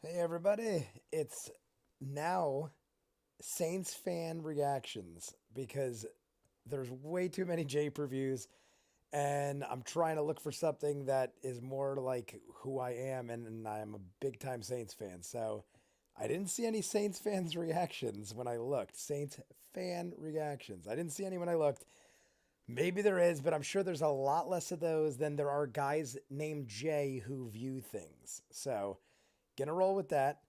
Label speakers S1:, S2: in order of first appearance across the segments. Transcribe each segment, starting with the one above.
S1: Hey everybody, it's now Saints fan reactions because there's way too many J previews and I'm trying to look for something that is more like who I am and I'm a big time Saints fan. So I didn't see any Saints fans reactions when I looked. Saints fan reactions. I didn't see any when I looked. Maybe there is, but I'm sure there's a lot less of those than there are guys named Jay who view things. So, gonna roll with that.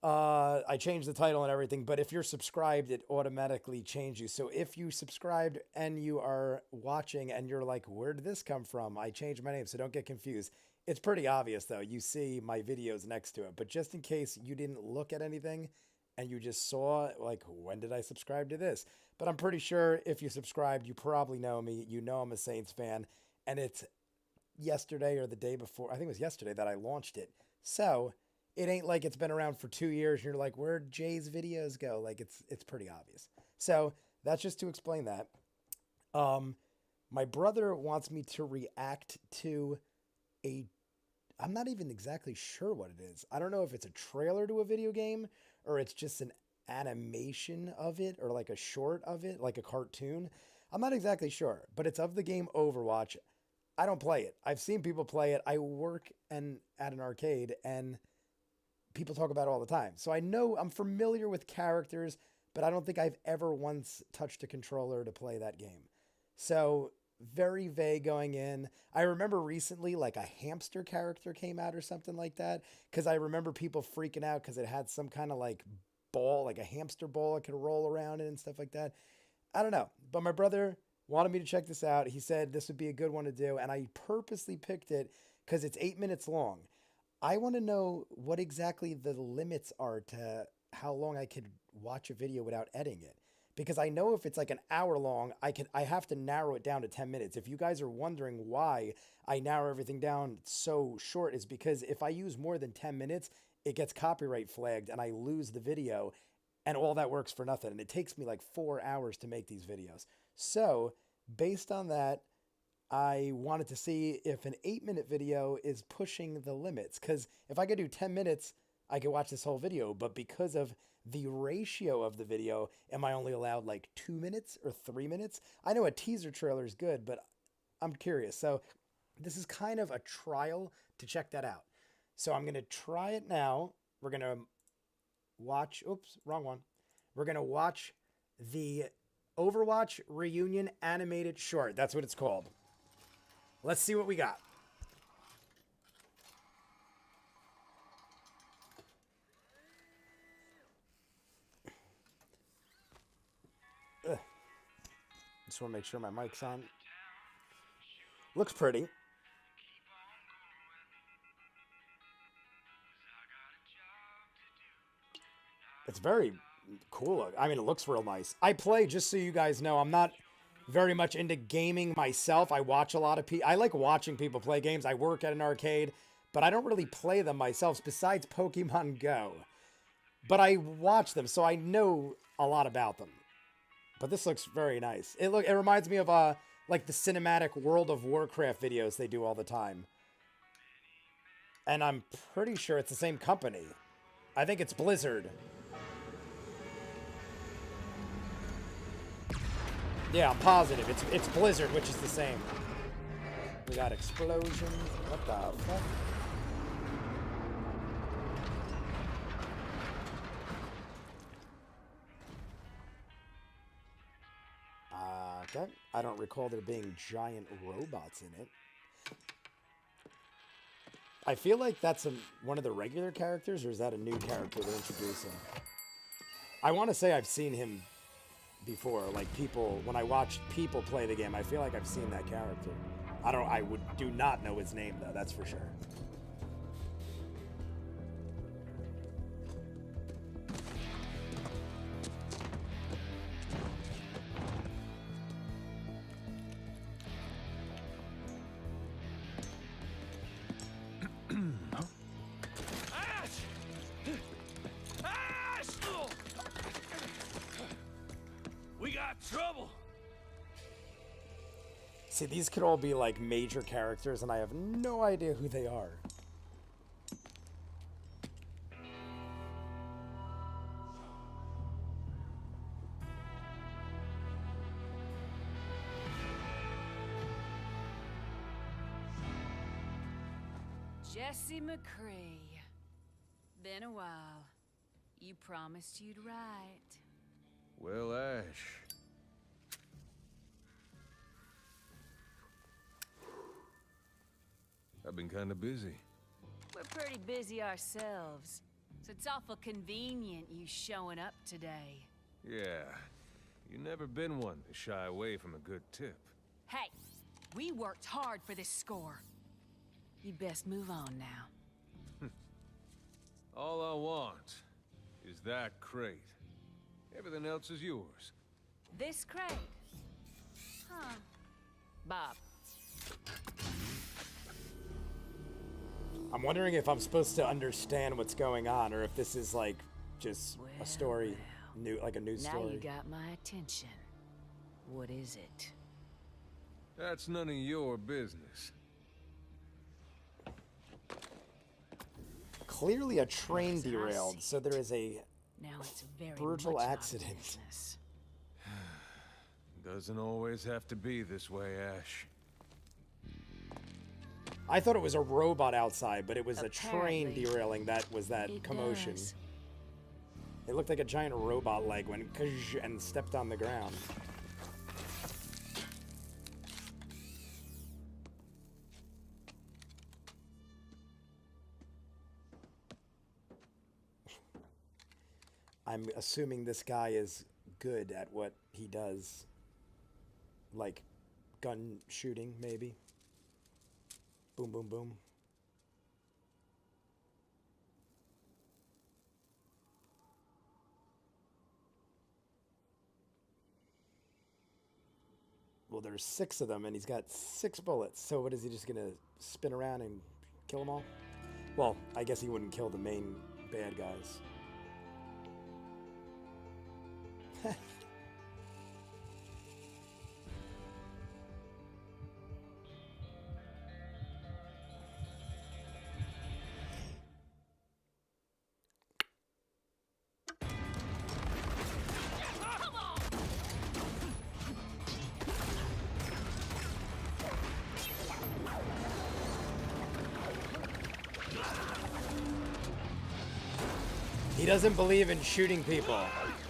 S1: I changed the title and everything, but if you're subscribed, it automatically changes you. So if you subscribed and you are watching and you're like, where did this come from? I changed my name, so don't get confused. It's pretty obvious though. You see my videos next to it, but just in case you didn't look at anything and you just saw like, when did I subscribe to this? But I'm pretty sure if you subscribed, you probably know me. You know I'm a Saints fan, and it's yesterday or the day before. I think it was yesterday that I launched it. So it ain't like it's been around for 2 years and you're like, where'd Jay's videos go? Like it's pretty obvious. So that's just to explain that. Um, my brother wants me to react to a I'm not even exactly sure what it is. I don't know if it's a trailer to a video game or it's just an animation of it or like a short of it, like a cartoon. I'm not exactly sure, but it's of the game Overwatch. I don't play it. I've seen people play it. I work and at an arcade and people talk about it all the time. So I know I'm familiar with characters, but I don't think I've ever once touched a controller to play that game. So very vague going in. I remember recently like a hamster character came out or something like that because I remember people freaking out because it had some kind of like ball, like a hamster ball it could roll around in and stuff like that. I don't know, but my brother wanted me to check this out. He said this would be a good one to do, and I purposely picked it because it's 8 minutes long. I want to know what exactly the limits are to how long I could watch a video without editing it. Because I know if it's like an hour long, I have to narrow it down to 10 minutes. If you guys are wondering why I narrow everything down so short, is because if I use more than 10 minutes, it gets copyright flagged and I lose the video and all that works for nothing. And it takes me like 4 hours to make these videos. So, based on that, I wanted to see if an 8 minute video is pushing the limits. Because if I could do 10 minutes, I could watch this whole video. But because of the ratio of the video, am I only allowed like 2 minutes or 3 minutes? I know a teaser trailer is good, but I'm curious. So this is kind of a trial to check that out. So I'm going to try it now. We're going to watch, oops, wrong one. We're going to watch the Overwatch Reunion Animated Short. That's what it's called. Let's see what we got. Ugh. Just want to make sure my mic's on. Looks pretty. It's very cool. I mean, it looks real nice. I play, just so you guys know, I'm not very much into gaming myself. I watch a lot of people. I like watching people play games. I work at an arcade, but I don't really play them myself besides Pokemon Go. But I watch them, so I know a lot about them. But this looks very nice. It reminds me of like the cinematic World of Warcraft videos they do all the time. And I'm pretty sure it's the same company. I think it's Blizzard. Yeah, I'm positive. It's Blizzard, which is the same. We got explosions. What the fuck? Okay. I don't recall there being giant robots in it. I feel like that's one of the regular characters, or is that a new character they're introducing? I want to say I've seen him before, like people, when I watch people play the game, I feel like I've seen that character. I do not know his name though, that's for sure.
S2: We got trouble.
S1: See, these could all be like major characters, and I have no idea who they are.
S3: Jesse McCree. Been a while. You promised you'd write.
S4: Well, Ash. I've been kind of busy.
S3: We're pretty busy ourselves, so it's awful convenient you showing up today.
S4: Yeah, you never been one to shy away from a good tip.
S3: Hey, we worked hard for this score. You best move on now.
S4: All I want is that crate. Everything else is yours.
S3: This crate? Huh. Bob.
S1: I'm wondering if I'm supposed to understand what's going on, or if this is like just a story, like a news
S3: Now
S1: story.
S3: you got my attention. What is it?
S4: That's none of your business.
S1: Clearly a train
S3: Yes, I
S1: derailed,
S3: see
S1: so there is a
S3: Now it's very
S1: brutal
S3: much my
S1: accident.
S3: business.
S4: Doesn't always have to be this way, Ash.
S1: I thought it was a robot outside, but it was a train
S3: Apparently,
S1: derailing that was that
S3: it
S1: commotion.
S3: does.
S1: It looked like a giant robot leg went kazh and stepped on the ground. I'm assuming this guy is good at what he does. Like gun shooting, maybe. Boom, boom, boom. Well, there's 6 of them, and he's got 6 bullets. So what is he just gonna spin around and kill them all? Well, I guess he wouldn't kill the main bad guys. He doesn't believe in shooting people,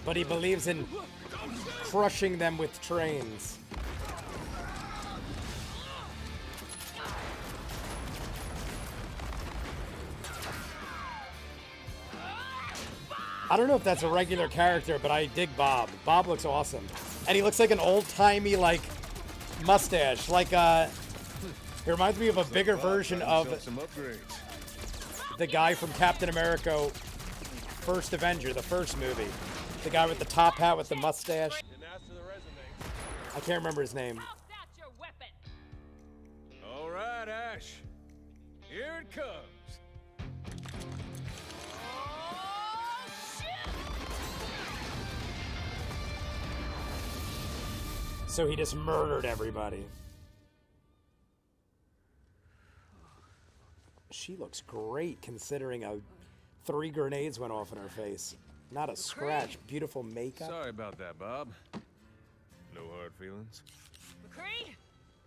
S1: but he believes in crushing them with trains. I don't know if that's a regular character, but I dig Bob. Bob looks awesome. And he looks like an old-timey, like, mustache. Like, it reminds me of a bigger version of
S4: Some upgrades.
S1: the guy from Captain America First Avenger, the first movie. The guy with the top hat with the mustache. I can't remember his name.
S3: Toss out your weapon!
S4: All right, Ash. Here it comes.
S3: Oh, shit!
S1: So he just murdered everybody. She looks great considering 3 grenades went off in her face. Not a scratch. Beautiful makeup.
S4: Sorry about that, Bob. No hard feelings.
S3: McCree?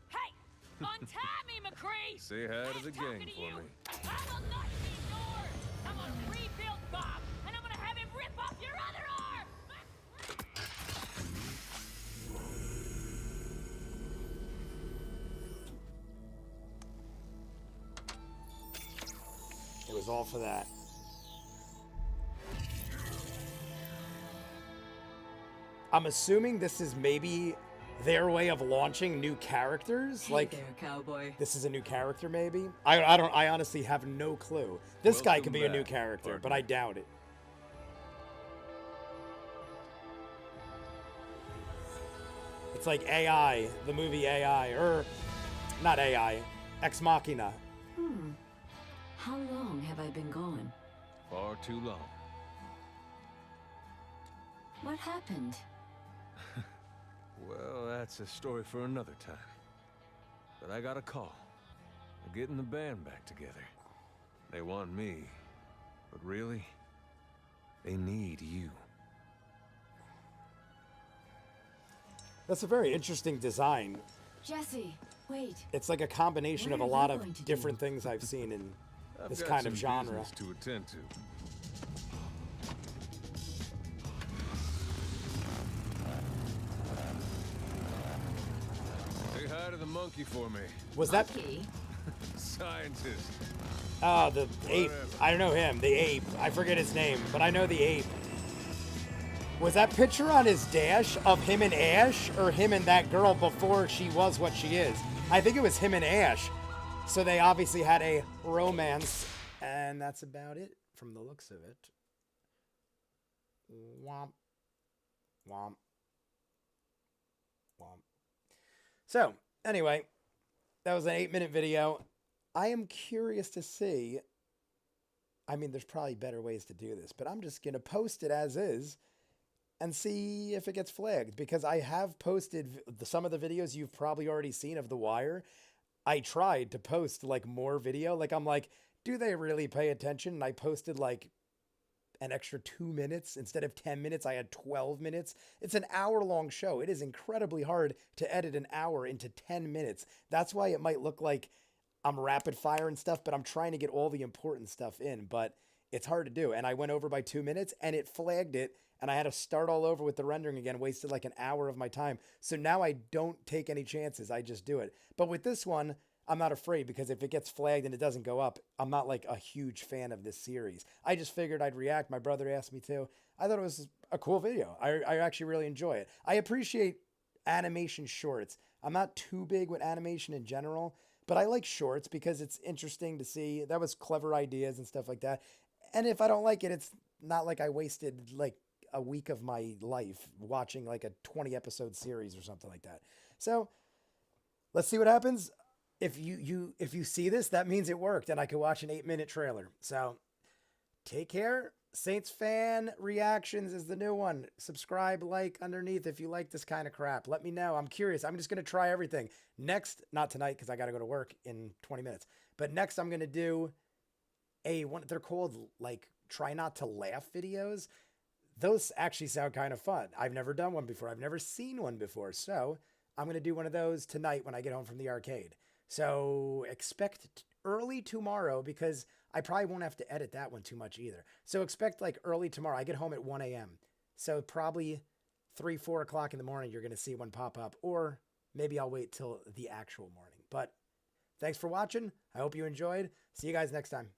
S3: Hey! Untie me, McCree!
S4: Say hi to the
S3: I'm talking
S4: gang
S3: to
S4: for
S3: you.
S4: me.
S3: I will not be ignored! I'm gonna rebuild Bob, and I'm gonna have him rip off your other arm!
S1: It was all for that. I'm assuming this is maybe their way of launching new characters. Like,
S3: there, cowboy.
S1: this is a new character, maybe. I honestly have no clue. This guy could be a new
S4: back,
S1: character, but
S4: partner.
S1: I doubt it. It's like AI, the movie AI, or not AI, Ex Machina.
S5: How long have I been gone?
S4: Far too long.
S5: What happened?
S4: Well, that's a story for another time. But I got a call. They're getting the band back together. They want me. But really, they need you.
S1: That's a very interesting design.
S5: Jesse, wait.
S1: It's like a combination
S5: What
S1: of a
S5: are
S1: lot
S5: you
S1: of
S5: going to
S1: different
S5: do?
S1: things I've seen in
S4: I've
S1: this
S4: got
S1: kind of
S4: some
S1: genre.
S4: business to attend to. Say hi to the monkey for me.
S1: Was that
S5: Monkey?
S4: Scientist.
S1: the ape? I don't know him. The ape. I forget his name, but I know the ape. Was that picture on his dash of him and Ash, or him and that girl before she was what she is? I think it was him and Ash. So they obviously had a romance, and that's about it from the looks of it. Womp. Womp. Womp. So, anyway, that was an 8-minute video. I am curious to see. I mean, there's probably better ways to do this, but I'm just going to post it as is and see if it gets flagged, because I have posted some of the videos you've probably already seen of The Wire. I tried to post like more video. Like, I'm like, do they really pay attention? And I posted like an extra 2 minutes. Instead of 10 minutes, I had 12 minutes. It's an hour-long show. It is incredibly hard to edit an hour into 10 minutes. That's why it might look like I'm rapid fire and stuff, but I'm trying to get all the important stuff in, but it's hard to do. And I went over by 2 minutes and it flagged it, and I had to start all over with the rendering again, wasted like an hour of my time. So now I don't take any chances. I just do it. But with this one, I'm not afraid, because if it gets flagged and it doesn't go up, I'm not like a huge fan of this series. I just figured I'd react. My brother asked me to. I thought it was a cool video. I actually really enjoy it. I appreciate animation shorts. I'm not too big with animation in general, but I like shorts because it's interesting to see. That was clever ideas and stuff like that. And if I don't like it, it's not like I wasted like a week of my life watching like a 20 episode series or something like that. So let's see what happens. If you see this, that means it worked and I could watch an 8-minute trailer. So take care. Saints Fan Reactions is the new one. Subscribe, like underneath if you like this kind of crap. Let me know. I'm curious. I'm just going to try everything. Next, not tonight because I got to go to work in 20 minutes. But next I'm going to do one. They're called like try not to laugh videos. Those actually sound kind of fun. I've never done one before. I've never seen one before. So I'm going to do one of those tonight when I get home from the arcade. So expect early tomorrow, because I probably won't have to edit that one too much either. So expect like early tomorrow. I get home at 1 a.m. So probably 3, 4 o'clock in the morning, you're going to see one pop up, or maybe I'll wait till the actual morning. But thanks for watching. I hope you enjoyed. See you guys next time.